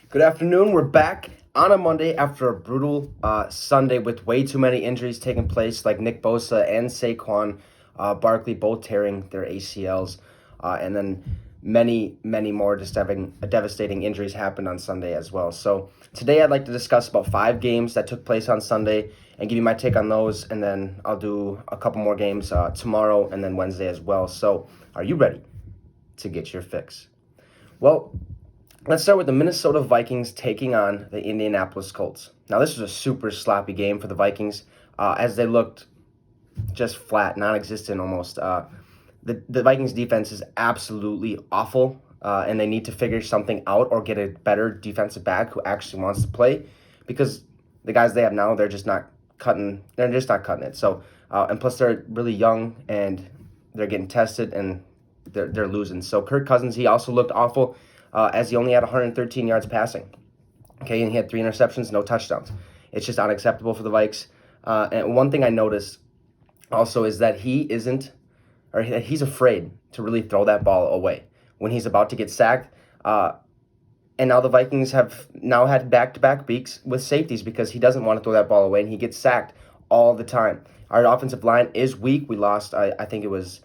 Good afternoon. We're back on a Monday after a brutal Sunday with way too many injuries taking place, like Nick Bosa and Saquon Barkley both tearing their ACLs, and then many more just having devastating injuries happened on Sunday as well. So today I'd like to discuss about 5 games that took place on Sunday and give you my take on those, and then I'll do a couple more games tomorrow and then Wednesday as well. So are you ready to get your fix? Well, let's start with the Minnesota Vikings taking on the Indianapolis Colts. Now, this was a super sloppy game for the Vikings as they looked just flat, non-existent almost. The Vikings defense is absolutely awful, and they need to figure something out or get a better defensive back who actually wants to play, because the guys they have now, they're just not cutting. They're just not cutting it. So, and plus they're really young and they're getting tested and they're losing. So Kirk Cousins, he also looked awful, as he only had 113 yards passing. Okay, and he had 3 interceptions, no touchdowns. It's just unacceptable for the Vikes. And one thing I noticed also is that he's afraid to really throw that ball away when he's about to get sacked. And now the Vikings have now had back-to-back weeks with safeties because he doesn't want to throw that ball away, and he gets sacked all the time. Our offensive line is weak. We lost, I think it was,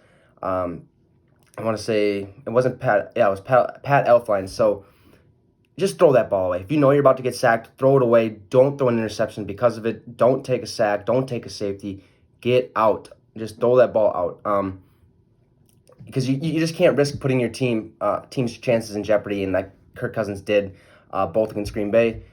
I want to say, it wasn't Pat, yeah, it was Pat Elflein. So just throw that ball away. If you know you're about to get sacked, throw it away. Don't throw an interception because of it. Don't take a sack. Don't take a safety. Get out. Just throw that ball out. Because you just can't risk putting your team's chances in jeopardy, and like Kirk Cousins did, both against Green Bay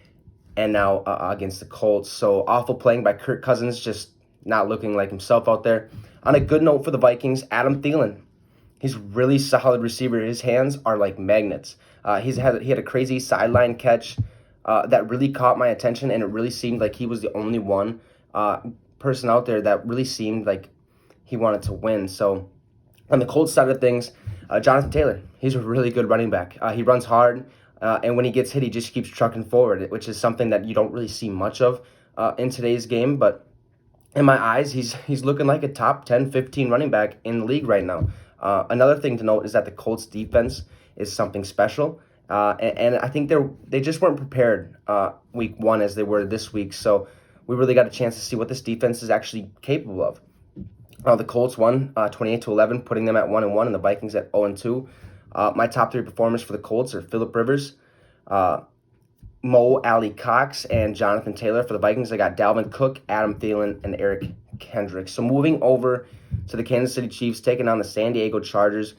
and now against the Colts. So awful playing by Kirk Cousins, just not looking like himself out there. On a good note for the Vikings, Adam Thielen. He's a really solid receiver. His hands are like magnets. He had a crazy sideline catch that really caught my attention, and it really seemed like he was the only one person out there that really seemed like he wanted to win. So on the Colts side of things, Jonathan Taylor, he's a really good running back. He runs hard, and when he gets hit, he just keeps trucking forward, which is something that you don't really see much of in today's game. But in my eyes, he's looking like a top 10, 15 running back in the league right now. Another thing to note is that the Colts defense is something special, and I think they just weren't prepared week 1 as they were this week. So we really got a chance to see what this defense is actually capable of. The Colts won 28-11, putting them at 1-1, and the Vikings at 0-2. My top 3 performers for the Colts are Phillip Rivers, Mo Alley Cox, and Jonathan Taylor. For the Vikings, I got Dalvin Cook, Adam Thielen, and Eric Kendricks. So moving over to the Kansas City Chiefs taking on the San Diego Chargers.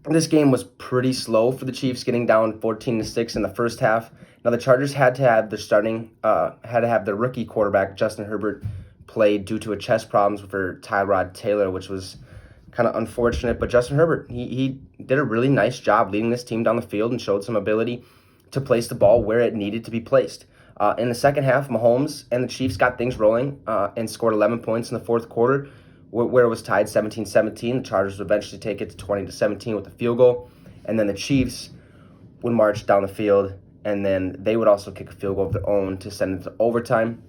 This game was pretty slow for the Chiefs, getting down 14-6 in the first half. Now the Chargers had to have their rookie quarterback Justin Herbert play due to a chest problems for Tyrod Taylor, which was kind of unfortunate. But Justin Herbert, he did a really nice job leading this team down the field and showed some ability to place the ball where it needed to be placed. In the second half, Mahomes and the Chiefs got things rolling and scored 11 points in the fourth quarter, where it was tied 17-17. The Chargers would eventually take it to 20-17 with a field goal, and then the Chiefs would march down the field, and then they would also kick a field goal of their own to send it to overtime.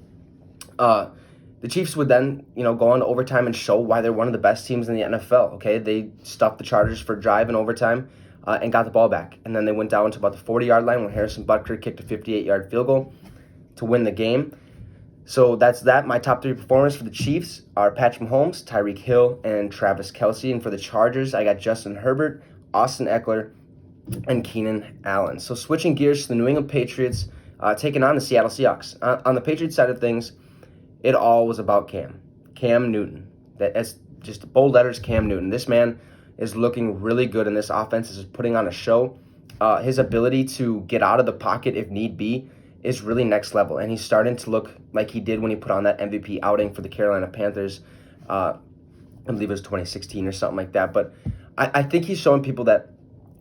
The Chiefs would then, go on to overtime and show why they're one of the best teams in the NFL. Okay, they stuffed the Chargers for a drive in overtime and got the ball back, and then they went down to about the 40-yard line when Harrison Butker kicked a 58-yard field goal to win the game. So that's that. My top 3 performers for the Chiefs are Patrick Mahomes, Tyreek Hill, and Travis Kelce. And for the Chargers, I got Justin Herbert, Austin Eckler, and Keenan Allen. So switching gears to the New England Patriots, taking on the Seattle Seahawks. On the Patriots side of things, it all was about Cam Newton. That's just bold letters, Cam Newton. This man is looking really good, and this offense is putting on a show. His ability to get out of the pocket if need be is really next level, and he's starting to look like he did when he put on that MVP outing for the Carolina Panthers. I believe it was 2016 or something like that. But I think he's showing people that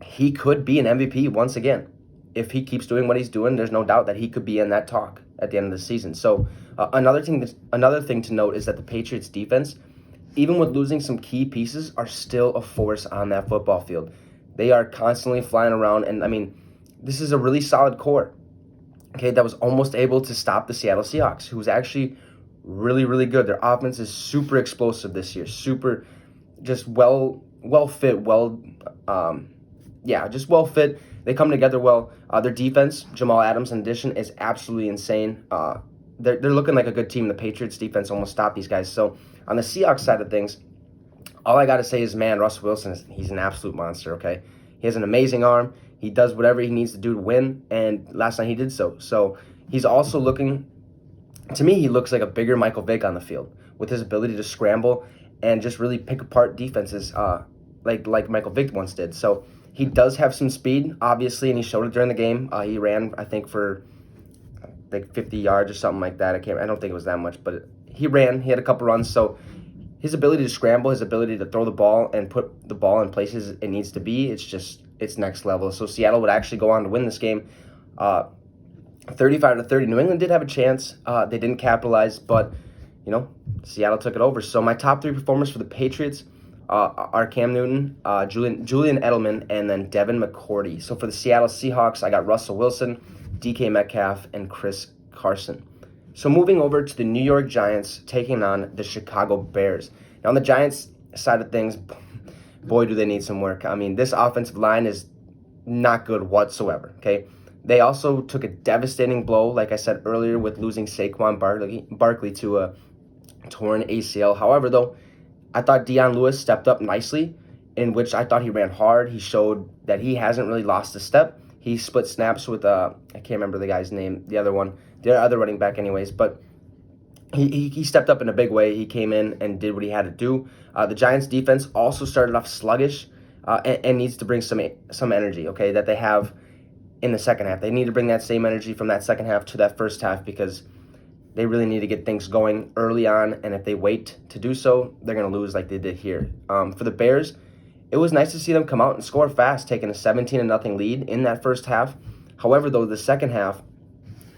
he could be an MVP once again. If he keeps doing what he's doing, there's no doubt that he could be in that talk at the end of the season. So another thing to note is that the Patriots defense, even with losing some key pieces, are still a force on that football field. They are constantly flying around, and this is a really solid core. Okay, that was almost able to stop the Seattle Seahawks, who's actually really, really good. Their offense is super explosive this year, super just well fit, just well fit. they come together well. Their defense, Jamal Adams in addition, is absolutely insane. They're looking like a good team. The Patriots defense almost stopped these guys. So on the Seahawks side of things, all I got to say is, man, Russell Wilson, he's an absolute monster, okay? He has an amazing arm. He does whatever he needs to do to win, and last night he did so. So he's also looking, to me, he looks like a bigger Michael Vick on the field with his ability to scramble and just really pick apart defenses like Michael Vick once did. So he does have some speed, obviously, and he showed it during the game. He ran, I think, for like 50 yards or something like that. I don't think it was that much, but he ran. He had a couple runs, so his ability to scramble, his ability to throw the ball and put the ball in places it needs to be, it's next level. So Seattle would actually go on to win this game 35-30. New England did have a chance. They didn't capitalize, but, Seattle took it over. So my top 3 performers for the Patriots are Cam Newton, Julian Edelman, and then Devin McCourty. So for the Seattle Seahawks, I got Russell Wilson, DK Metcalf, and Chris Carson. So moving over to the New York Giants taking on the Chicago Bears. Now on the Giants side of things, boy, do they need some work. I mean, this offensive line is not good whatsoever, okay? They also took a devastating blow, like I said earlier, with losing Saquon Barkley to a torn ACL. However, though, I thought Deion Lewis stepped up nicely, in which I thought he ran hard. He showed that he hasn't really lost a step. He split snaps with, I can't remember the guy's name, the other running back anyways, but he stepped up in a big way. He came in and did what he had to do. The Giants defense also started off sluggish and needs to bring some energy, okay, that they have in the second half. They need to bring that same energy from that second half to that first half because they really need to get things going early on, and if they wait to do so, they're going to lose like they did here. For the Bears, it was nice to see them come out and score fast, taking a 17-0 lead in that first half. However, though, the second half,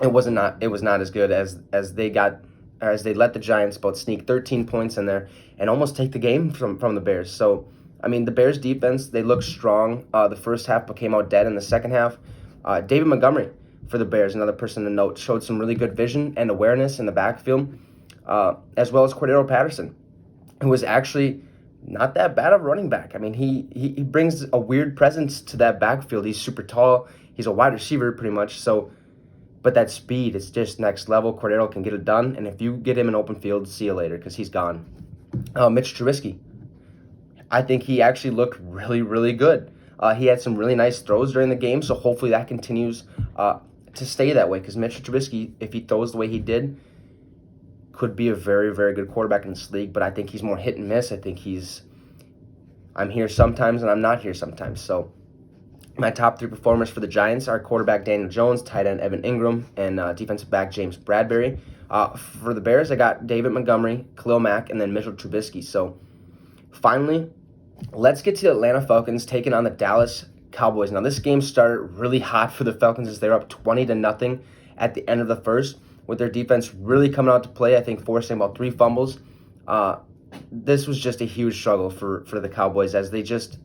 it was not as good as they let the Giants both sneak 13 points in there and almost take the game from the Bears. So, I mean, the Bears defense, they looked strong the first half but came out dead in the second half. David Montgomery for the Bears, another person to note, showed some really good vision and awareness in the backfield, as well as Cordero Patterson, who was actually not that bad of a running back. I mean, he brings a weird presence to that backfield. He's super tall. He's a wide receiver pretty much. So, but that speed is just next level. Cordero can get it done, and if you get him in open field, see you later because he's gone. Mitch Trubisky, I think he actually looked really, really good. He had some really nice throws during the game, so hopefully that continues to stay that way because Mitch Trubisky, if he throws the way he did, could be a very, very good quarterback in this league, but I think he's more hit and miss. I think I'm here sometimes and I'm not here sometimes. So my top 3 performers for the Giants are quarterback Daniel Jones, tight end Evan Ingram, and defensive back James Bradbury. For the Bears, I got David Montgomery, Khalil Mack, and then Mitchell Trubisky. So finally, let's get to the Atlanta Falcons taking on the Dallas Cowboys. Now, this game started really hot for the Falcons as they're up 20-0 at the end of the first, with their defense really coming out to play, I think forcing about 3 fumbles. This was just a huge struggle for the Cowboys as they just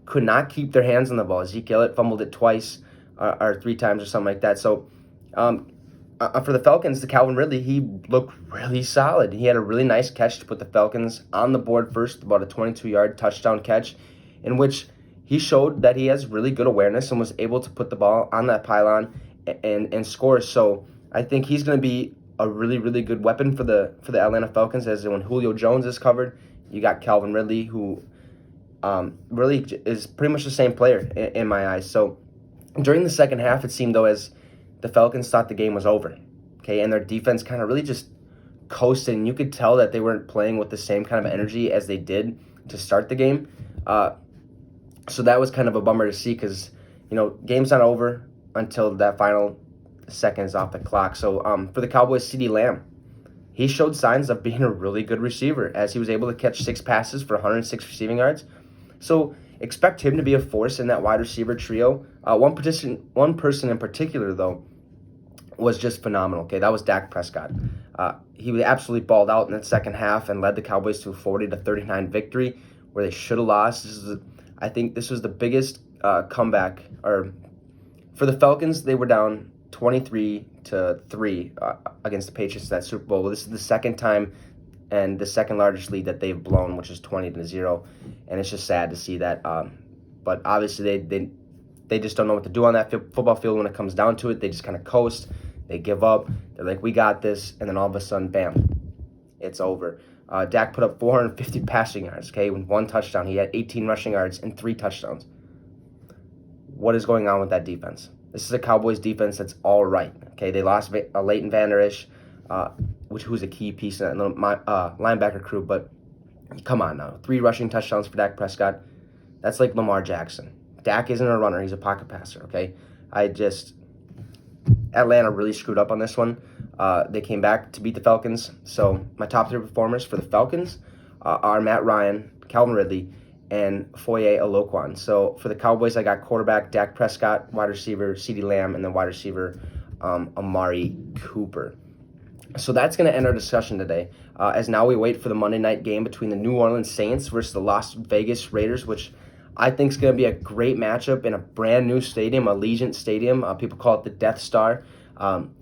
could not keep their hands on the ball. Zeke Elliott fumbled it twice or 3 times or something like that. So for the Falcons, the Calvin Ridley, he looked really solid. He had a really nice catch to put the Falcons on the board first, about a 22-yard touchdown catch, in which he showed that he has really good awareness and was able to put the ball on that pylon and score. So I think he's going to be a really, really good weapon for the Atlanta Falcons, as when Julio Jones is covered, you got Calvin Ridley, who really is pretty much the same player in my eyes. So during the second half, it seemed, though, as the Falcons thought the game was over, okay, and their defense kind of really just coasted, and you could tell that they weren't playing with the same kind of energy as they did to start the game. So that was kind of a bummer to see because, game's not over until that final seconds off the clock. So for the Cowboys, CeeDee Lamb, he showed signs of being a really good receiver as he was able to catch 6 passes for 106 receiving yards. So expect him to be a force in that wide receiver trio. One person in particular, though, was just phenomenal. Okay, that was Dak Prescott. He absolutely balled out in that second half and led the Cowboys to a 40-39 victory where they should have lost. I think this was the biggest comeback. Or for the Falcons, they were down 23-3 against the Patriots in that Super Bowl. This is the second time and the second largest lead that they've blown, which is 20-0, and it's just sad to see that. But obviously, they just don't know what to do on that football field when it comes down to it. They just kind of coast. They give up. They're like, we got this. And then all of a sudden, bam, it's over. Dak put up 450 passing yards, okay, with 1 touchdown. He had 18 rushing yards and 3 touchdowns. What is going on with that defense? This is a Cowboys defense that's all right, okay? They lost Leighton Vander Esch, who's a key piece in that little linebacker crew, but come on now. 3 rushing touchdowns for Dak Prescott. That's like Lamar Jackson. Dak isn't a runner. He's a pocket passer, okay? Atlanta really screwed up on this one. They came back to beat the Falcons. So my top 3 performers for the Falcons are Matt Ryan, Calvin Ridley, and Foye Oluokun. So for the Cowboys, I got quarterback Dak Prescott, wide receiver CeeDee Lamb, and then wide receiver Amari Cooper. So that's going to end our discussion today, as now we wait for the Monday night game between the New Orleans Saints versus the Las Vegas Raiders, which I think is going to be a great matchup in a brand new stadium, Allegiant Stadium. People call it the Death Star.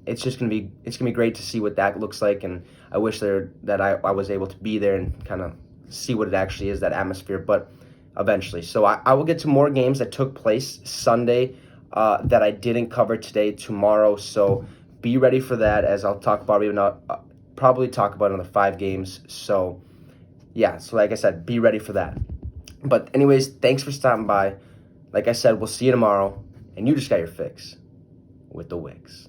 It's going to be great to see what that looks like, and I wish that I was able to be there and kind of see what it actually is, that atmosphere, but eventually. So I will get to more games that took place Sunday that I didn't cover today, tomorrow. So be ready for that, as I'll talk about probably talk about another 5 games. So yeah, so like I said, be ready for that. But anyways, thanks for stopping by. Like I said, we'll see you tomorrow, and you just got your fix with the Wicks.